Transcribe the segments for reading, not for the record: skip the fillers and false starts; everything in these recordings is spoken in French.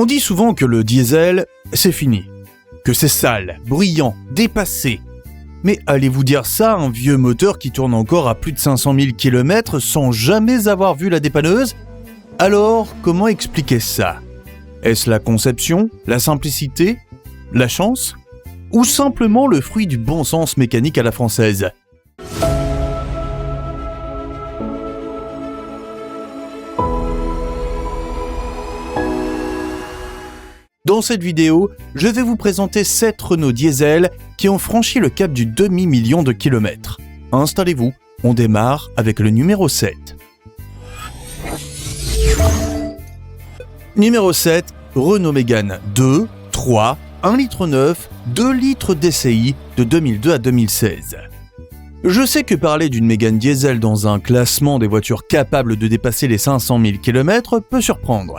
On dit souvent que le diesel, c'est fini. Que c'est sale, bruyant, dépassé. Mais allez-vous dire ça à un vieux moteur qui tourne encore à plus de 500 000 km sans jamais avoir vu la dépanneuse ? Alors, comment expliquer ça ? Est-ce la conception, la simplicité, la chance ? Ou simplement le fruit du bon sens mécanique à la française ? Dans cette vidéo, je vais vous présenter 7 Renault Diesel qui ont franchi le cap du demi-million de kilomètres. Installez-vous, on démarre avec le numéro 7. Numéro 7, Renault Mégane 2, 3, 1,9 litre, 2 litres DCI de 2002 à 2016. Je sais que parler d'une Mégane Diesel dans un classement des voitures capables de dépasser les 500 000 km peut surprendre.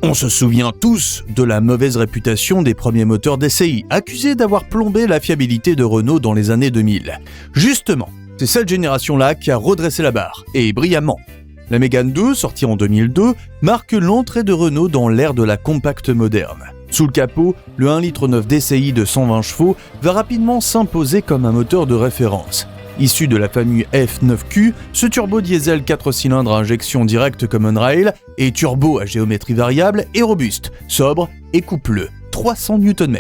On se souvient tous de la mauvaise réputation des premiers moteurs DCI, accusés d'avoir plombé la fiabilité de Renault dans les années 2000. Justement, c'est cette génération-là qui a redressé la barre, et brillamment. La Mégane 2, sortie en 2002, marque l'entrée de Renault dans l'ère de la compacte moderne. Sous le capot, le 1,9 litre DCI de 120 chevaux va rapidement s'imposer comme un moteur de référence. Issu de la famille F9Q, ce turbo diesel 4 cylindres à injection directe Common Rail et turbo à géométrie variable est robuste, sobre et coupleux, 300 Nm,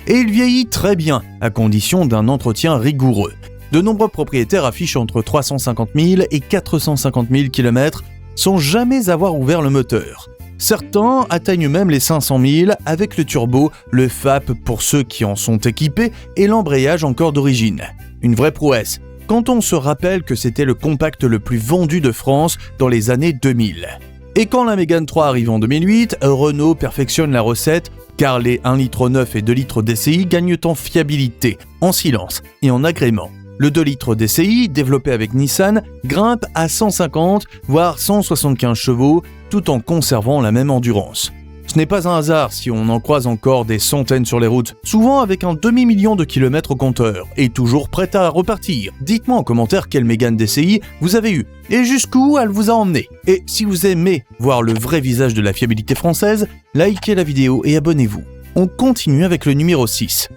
et il vieillit très bien à condition d'un entretien rigoureux. De nombreux propriétaires affichent entre 350 000 et 450 000 km sans jamais avoir ouvert le moteur. Certains atteignent même les 500 000 avec le turbo, le FAP pour ceux qui en sont équipés et l'embrayage encore d'origine. Une vraie prouesse, quand on se rappelle que c'était le compact le plus vendu de France dans les années 2000. Et quand la Mégane 3 arrive en 2008, Renault perfectionne la recette car les 1,9 litre et 2 litres DCI gagnent en fiabilité, en silence et en agrément. Le 2 litres DCI, développé avec Nissan, grimpe à 150 voire 175 chevaux tout en conservant la même endurance. Ce n'est pas un hasard si on en croise encore des centaines sur les routes, souvent avec un demi-million de kilomètres au compteur, et toujours prête à repartir. Dites-moi en commentaire quelle Mégane DCI vous avez eue, et jusqu'où elle vous a emmené. Et si vous aimez voir le vrai visage de la fiabilité française, likez la vidéo et abonnez-vous. On continue avec le numéro 6.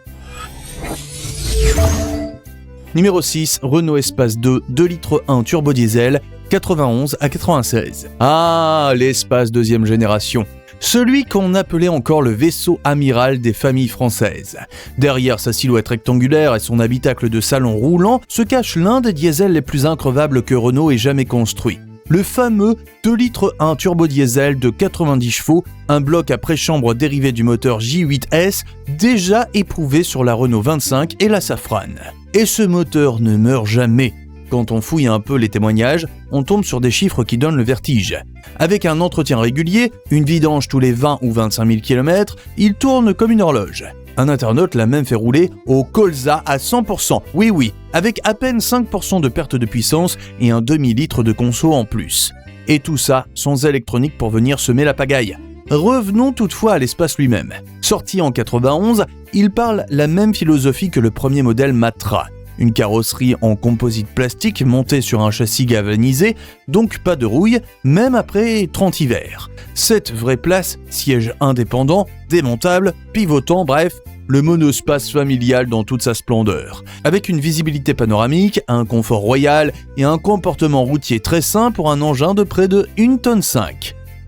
Numéro 6, Renault Espace 2, 2 litres 1 turbo diesel, 91 à 96. Ah, l'Espace deuxième génération. Celui qu'on appelait encore le vaisseau amiral des familles françaises. Derrière sa silhouette rectangulaire et son habitacle de salon roulant se cache l'un des diesels les plus increvables que Renault ait jamais construit. Le fameux 2 litres 1 turbo diesel de 90 chevaux, un bloc à préchambre dérivé du moteur J8S, déjà éprouvé sur la Renault 25 et la Safrane. Et ce moteur ne meurt jamais. Quand on fouille un peu les témoignages, on tombe sur des chiffres qui donnent le vertige. Avec un entretien régulier, une vidange tous les 20 ou 25 000 km, il tourne comme une horloge. Un internaute l'a même fait rouler au colza à 100%, oui, avec à peine 5% de perte de puissance et un demi-litre de conso en plus. Et tout ça sans électronique pour venir semer la pagaille. Revenons toutefois à l'Espace lui-même. Sorti en 91, il parle la même philosophie que le premier modèle Matra. Une carrosserie en composite plastique montée sur un châssis galvanisé, donc pas de rouille, même après 30 hivers. 7 vraies places, sièges indépendants, démontables, pivotants, bref, le monospace familial dans toute sa splendeur. Avec une visibilité panoramique, un confort royal et un comportement routier très sain pour un engin de près de 1,5 tonne.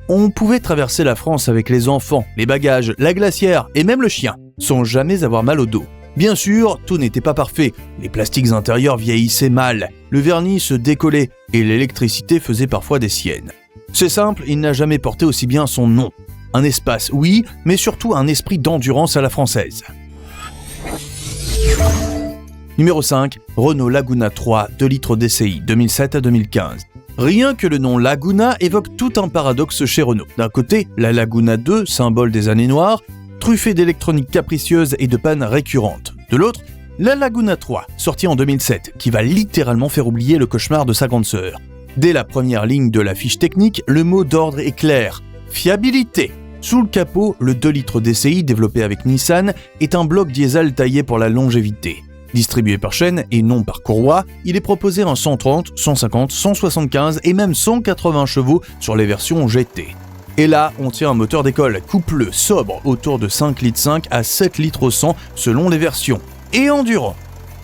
On pouvait traverser la France avec les enfants, les bagages, la glacière et même le chien, sans jamais avoir mal au dos. Bien sûr, tout n'était pas parfait, les plastiques intérieurs vieillissaient mal, le vernis se décollait et l'électricité faisait parfois des siennes. C'est simple, il n'a jamais porté aussi bien son nom. Un espace, oui, mais surtout un esprit d'endurance à la française. Numéro 5, Renault Laguna 3, 2 litres DCI, 2007 à 2015. Rien que le nom Laguna évoque tout un paradoxe chez Renault. D'un côté, la Laguna 2, symbole des années noires, truffée d'électronique capricieuse et de pannes récurrentes. De l'autre, la Laguna 3, sortie en 2007, qui va littéralement faire oublier le cauchemar de sa grande sœur. Dès la première ligne de la fiche technique, le mot d'ordre est clair. Fiabilité. Sous le capot, le 2 litres DCI développé avec Nissan est un bloc diesel taillé pour la longévité. Distribué par chaîne et non par courroie, il est proposé en 130, 150, 175 et même 180 chevaux sur les versions GT. Et là, on tient un moteur d'école coupleux sobre autour de 5,5 litres à 7 litres au 100 selon les versions. Et endurant.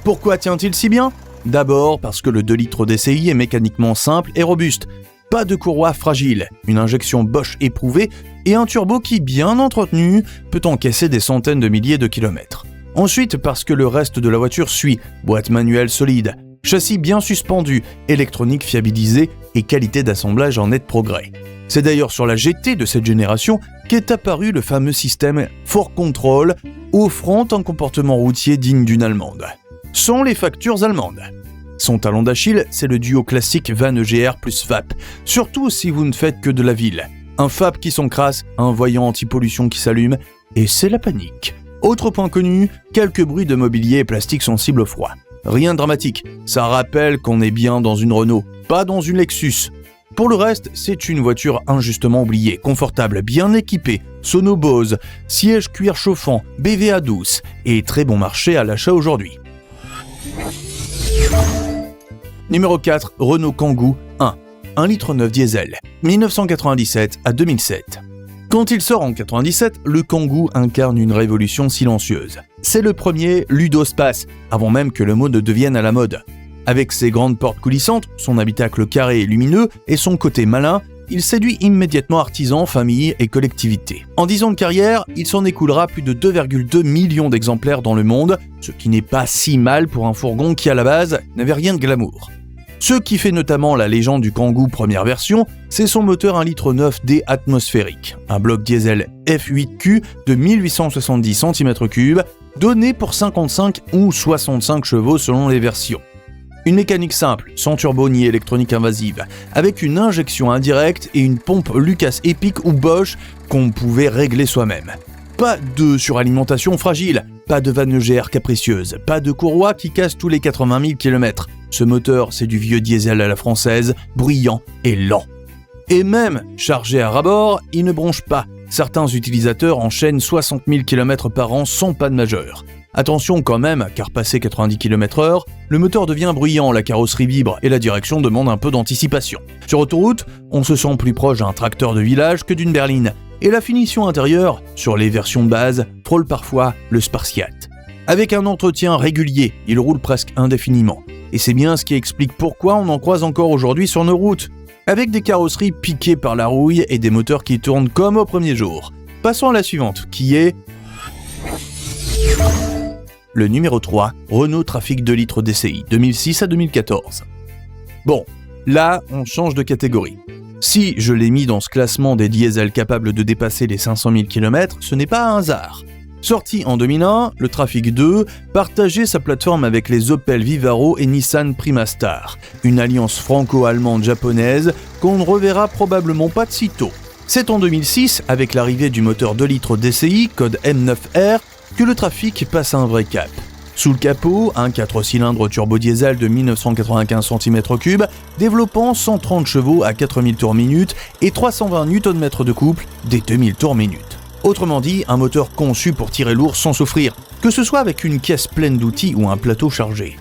Pourquoi tient-il si bien ? D'abord parce que le 2 litres DCI est mécaniquement simple et robuste. Pas de courroie fragile, une injection Bosch éprouvée et un turbo qui, bien entretenu, peut encaisser des centaines de milliers de kilomètres. Ensuite, parce que le reste de la voiture suit, boîte manuelle solide, châssis bien suspendu, électronique fiabilisée et qualité d'assemblage en net progrès. C'est d'ailleurs sur la GT de cette génération qu'est apparu le fameux système 4Control, offrant un comportement routier digne d'une Allemande. Sans les factures allemandes. Son talon d'Achille, c'est le duo classique Van EGR plus FAP, surtout si vous ne faites que de la ville. Un FAP qui s'encrasse, un voyant anti-pollution qui s'allume, et c'est la panique. Autre point connu, quelques bruits de mobilier et plastique sensibles au froid. Rien de dramatique, ça rappelle qu'on est bien dans une Renault, pas dans une Lexus. Pour le reste, c'est une voiture injustement oubliée, confortable, bien équipée, sono Bose, siège cuir chauffant, BVA douce, et très bon marché à l'achat aujourd'hui. Numéro 4, Renault Kangoo 1, 1,9 litre diesel, 1997 à 2007. Quand il sort en 97, le Kangoo incarne une révolution silencieuse. C'est le premier ludospace, avant même que le mot ne devienne à la mode. Avec ses grandes portes coulissantes, son habitacle carré et lumineux et son côté malin, il séduit immédiatement artisans, familles et collectivités. En 10 ans de carrière, il s'en écoulera plus de 2,2 millions d'exemplaires dans le monde, ce qui n'est pas si mal pour un fourgon qui à la base n'avait rien de glamour. Ce qui fait notamment la légende du Kangoo première version, c'est son moteur 1,9 litre D atmosphérique, un bloc diesel F8Q de 1870 cm3, donné pour 55 ou 65 chevaux selon les versions. Une mécanique simple, sans turbo ni électronique invasive, avec une injection indirecte et une pompe Lucas Epic ou Bosch qu'on pouvait régler soi-même. Pas de suralimentation fragile, pas de Van EGR capricieuse, pas de courroie qui casse tous les 80 000 km. Ce moteur, c'est du vieux diesel à la française, bruyant et lent. Et même, chargé à ras-bord, il ne bronche pas. Certains utilisateurs enchaînent 60 000 km par an sans panne majeure. Attention quand même, car passé 90 km/h, le moteur devient bruyant, la carrosserie vibre et la direction demande un peu d'anticipation. Sur autoroute, on se sent plus proche d'un tracteur de village que d'une berline. Et la finition intérieure, sur les versions de base, frôle parfois le Spartiate. Avec un entretien régulier, il roule presque indéfiniment. Et c'est bien ce qui explique pourquoi on en croise encore aujourd'hui sur nos routes. Avec des carrosseries piquées par la rouille et des moteurs qui tournent comme au premier jour. Passons à la suivante, qui est le numéro 3, Renault Trafic 2 litres DCI, 2006 à 2014. Bon, là, on change de catégorie. Si je l'ai mis dans ce classement des diesels capables de dépasser les 500 000 km, ce n'est pas un hasard. Sorti en 2001, le Trafic 2 partageait sa plateforme avec les Opel Vivaro et Nissan Primastar, une alliance franco-allemande-japonaise qu'on ne reverra probablement pas de sitôt. C'est en 2006, avec l'arrivée du moteur 2 litres DCI, code M9R, que le Trafic passe un vrai cap. Sous le capot, un 4 cylindres turbo-diesel de 1995 cm3, développant 130 chevaux à 4000 tours minute et 320 Nm de couple des 2000 tours minute. Autrement dit, un moteur conçu pour tirer lourd sans souffrir, que ce soit avec une caisse pleine d'outils ou un plateau chargé.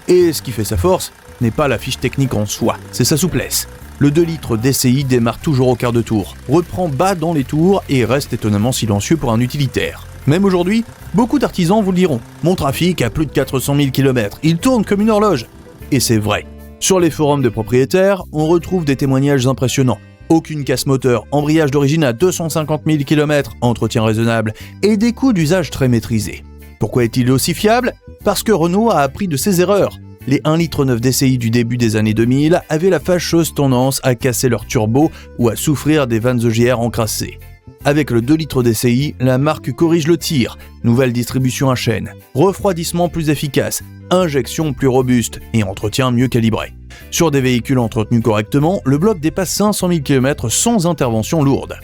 Et ce qui fait sa force n'est pas la fiche technique en soi, c'est sa souplesse. Le 2 litres DCI démarre toujours au quart de tour, reprend bas dans les tours et reste étonnamment silencieux pour un utilitaire. Même aujourd'hui, beaucoup d'artisans vous le diront. Mon Trafic a plus de 400 000 km, il tourne comme une horloge. Et c'est vrai. Sur les forums de propriétaires, on retrouve des témoignages impressionnants. Aucune casse moteur, embrayage d'origine à 250 000 km, entretien raisonnable et des coûts d'usage très maîtrisés. Pourquoi est-il aussi fiable ? Parce que Renault a appris de ses erreurs. Les 1,9 litre DCI du début des années 2000 avaient la fâcheuse tendance à casser leur turbo ou à souffrir des vannes EGR encrassées. Avec le 2 litres DCI, la marque corrige le tir, nouvelle distribution à chaîne, refroidissement plus efficace, injection plus robuste et entretien mieux calibré. Sur des véhicules entretenus correctement, le bloc dépasse 500 000 km sans intervention lourde.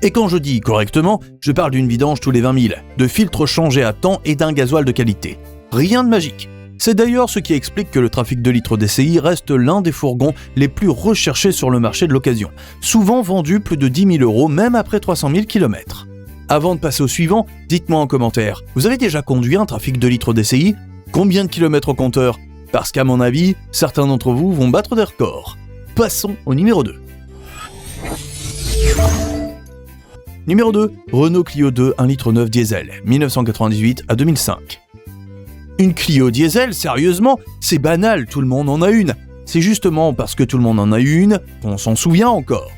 Et quand je dis correctement, je parle d'une vidange tous les 20 000, de filtres changés à temps et d'un gasoil de qualité. Rien de magique. C'est d'ailleurs ce qui explique que le Trafic 2 litres DCI reste l'un des fourgons les plus recherchés sur le marché de l'occasion, souvent vendu plus de 10 000 € même après 300 000 km. Avant de passer au suivant, dites-moi en commentaire, vous avez déjà conduit un Trafic 2 litres DCI ? Combien de kilomètres au compteur ? Parce qu'à mon avis, certains d'entre vous vont battre des records. Passons au numéro 2. Numéro 2, Renault Clio 2 1,9 litre diesel, 1998 à 2005. Une Clio diesel, sérieusement, c'est banal, tout le monde en a une. C'est justement parce que tout le monde en a une qu'on s'en souvient encore.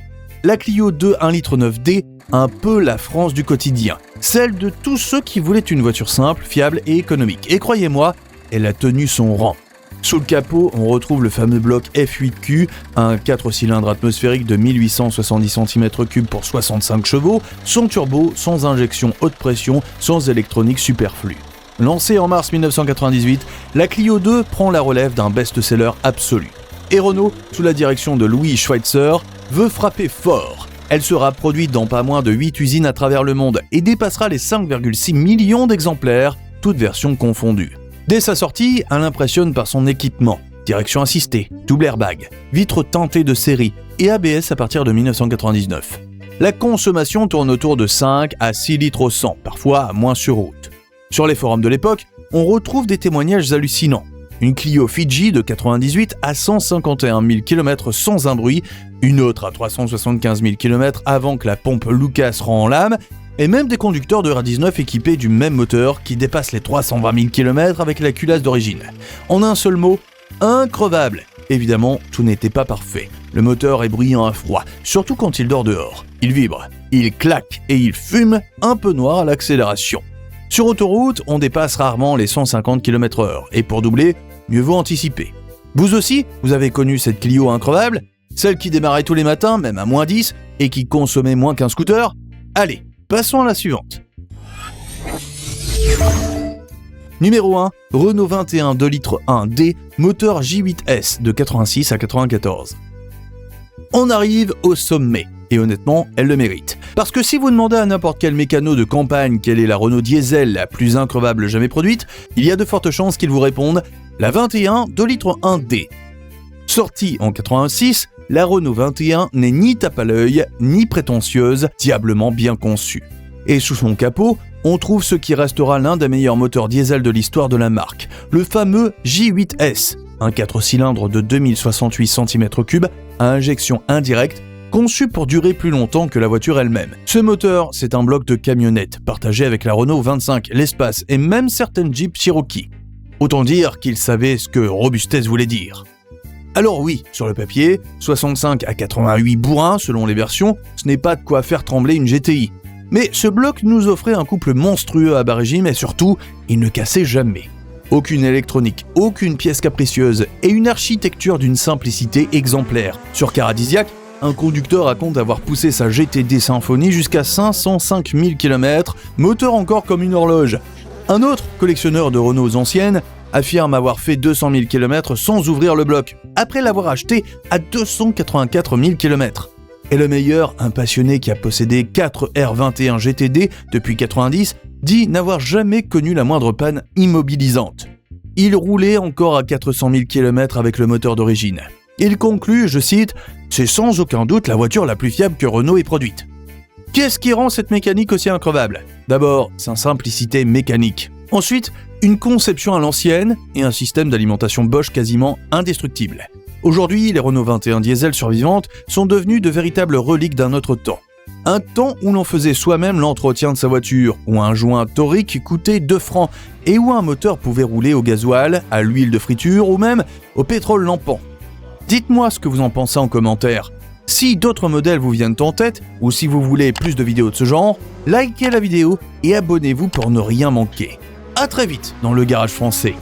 La Clio 2 1,9 litre D, un peu la France du quotidien. Celle de tous ceux qui voulaient une voiture simple, fiable et économique. Et croyez-moi, elle a tenu son rang. Sous le capot, on retrouve le fameux bloc F8Q, un 4 cylindres atmosphérique de 1870 cm3 pour 65 chevaux, sans turbo, sans injection haute pression, sans électronique superflue. Lancée en mars 1998, la Clio 2 prend la relève d'un best-seller absolu. Et Renault, sous la direction de Louis Schweitzer, veut frapper fort. Elle sera produite dans pas moins de 8 usines à travers le monde et dépassera les 5,6 millions d'exemplaires, toutes versions confondues. Dès sa sortie, elle impressionne par son équipement. Direction assistée, double airbag, vitres teintées de série et ABS à partir de 1999. La consommation tourne autour de 5 à 6 litres au 100, parfois moins sur route. Sur les forums de l'époque, on retrouve des témoignages hallucinants. Une Clio Fiji de 98 à 151 000 km sans un bruit, une autre à 375 000 km avant que la pompe Lucas rend en lame, et même des conducteurs de RA19 équipés du même moteur qui dépassent les 320 000 km avec la culasse d'origine. En un seul mot, increvable. Évidemment, tout n'était pas parfait. Le moteur est bruyant à froid, surtout quand il dort dehors. Il vibre, il claque et il fume, un peu noir à l'accélération. Sur autoroute, on dépasse rarement les 150 km/h, et pour doubler, mieux vaut anticiper. Vous aussi, vous avez connu cette Clio increvable, celle qui démarrait tous les matins, même à moins 10, et qui consommait moins qu'un scooter? Allez, passons à la suivante. Numéro 1, Renault 21 2,1 litre D, moteur J8S de 86 à 94. On arrive au sommet, et honnêtement, elle le mérite. Parce que si vous demandez à n'importe quel mécano de campagne quelle est la Renault diesel la plus increvable jamais produite, il y a de fortes chances qu'il vous réponde la 21 2,1 litre D. Sortie en 86, la Renault 21 n'est ni tape à l'œil, ni prétentieuse, diablement bien conçue. Et sous son capot, on trouve ce qui restera l'un des meilleurs moteurs diesel de l'histoire de la marque, le fameux J8S, un 4 cylindres de 2068 cm3 à injection indirecte, conçu pour durer plus longtemps que la voiture elle-même. Ce moteur, c'est un bloc de camionnette, partagé avec la Renault 25, l'Espace et même certaines Jeep Cherokee. Autant dire qu'il savait ce que robustesse voulait dire. Alors oui, sur le papier, 65 à 88 bourrins selon les versions, ce n'est pas de quoi faire trembler une GTI. Mais ce bloc nous offrait un couple monstrueux à bas régime et surtout, il ne cassait jamais. Aucune électronique, aucune pièce capricieuse et une architecture d'une simplicité exemplaire. Sur Caradisiac, un conducteur raconte avoir poussé sa GTD Symphony jusqu'à 505 000 km, moteur encore comme une horloge. Un autre, collectionneur de Renault anciennes, affirme avoir fait 200 000 km sans ouvrir le bloc, après l'avoir acheté à 284 000 km. Et le meilleur, un passionné qui a possédé 4 R21 GTD depuis 90, dit n'avoir jamais connu la moindre panne immobilisante. Il roulait encore à 400 000 km avec le moteur d'origine. Il conclut, je cite, « C'est sans aucun doute la voiture la plus fiable que Renault ait produite. » Qu'est-ce qui rend cette mécanique aussi increvable? D'abord, sa simplicité mécanique. Ensuite, une conception à l'ancienne et un système d'alimentation Bosch quasiment indestructible. Aujourd'hui, les Renault 21 diesel survivantes sont devenues de véritables reliques d'un autre temps. Un temps où l'on faisait soi-même l'entretien de sa voiture, où un joint torique coûtait 2 francs et où un moteur pouvait rouler au gasoil, à l'huile de friture ou même au pétrole lampant. Dites-moi ce que vous en pensez en commentaire. Si d'autres modèles vous viennent en tête, ou si vous voulez plus de vidéos de ce genre, likez la vidéo et abonnez-vous pour ne rien manquer. À très vite dans le Garage Français.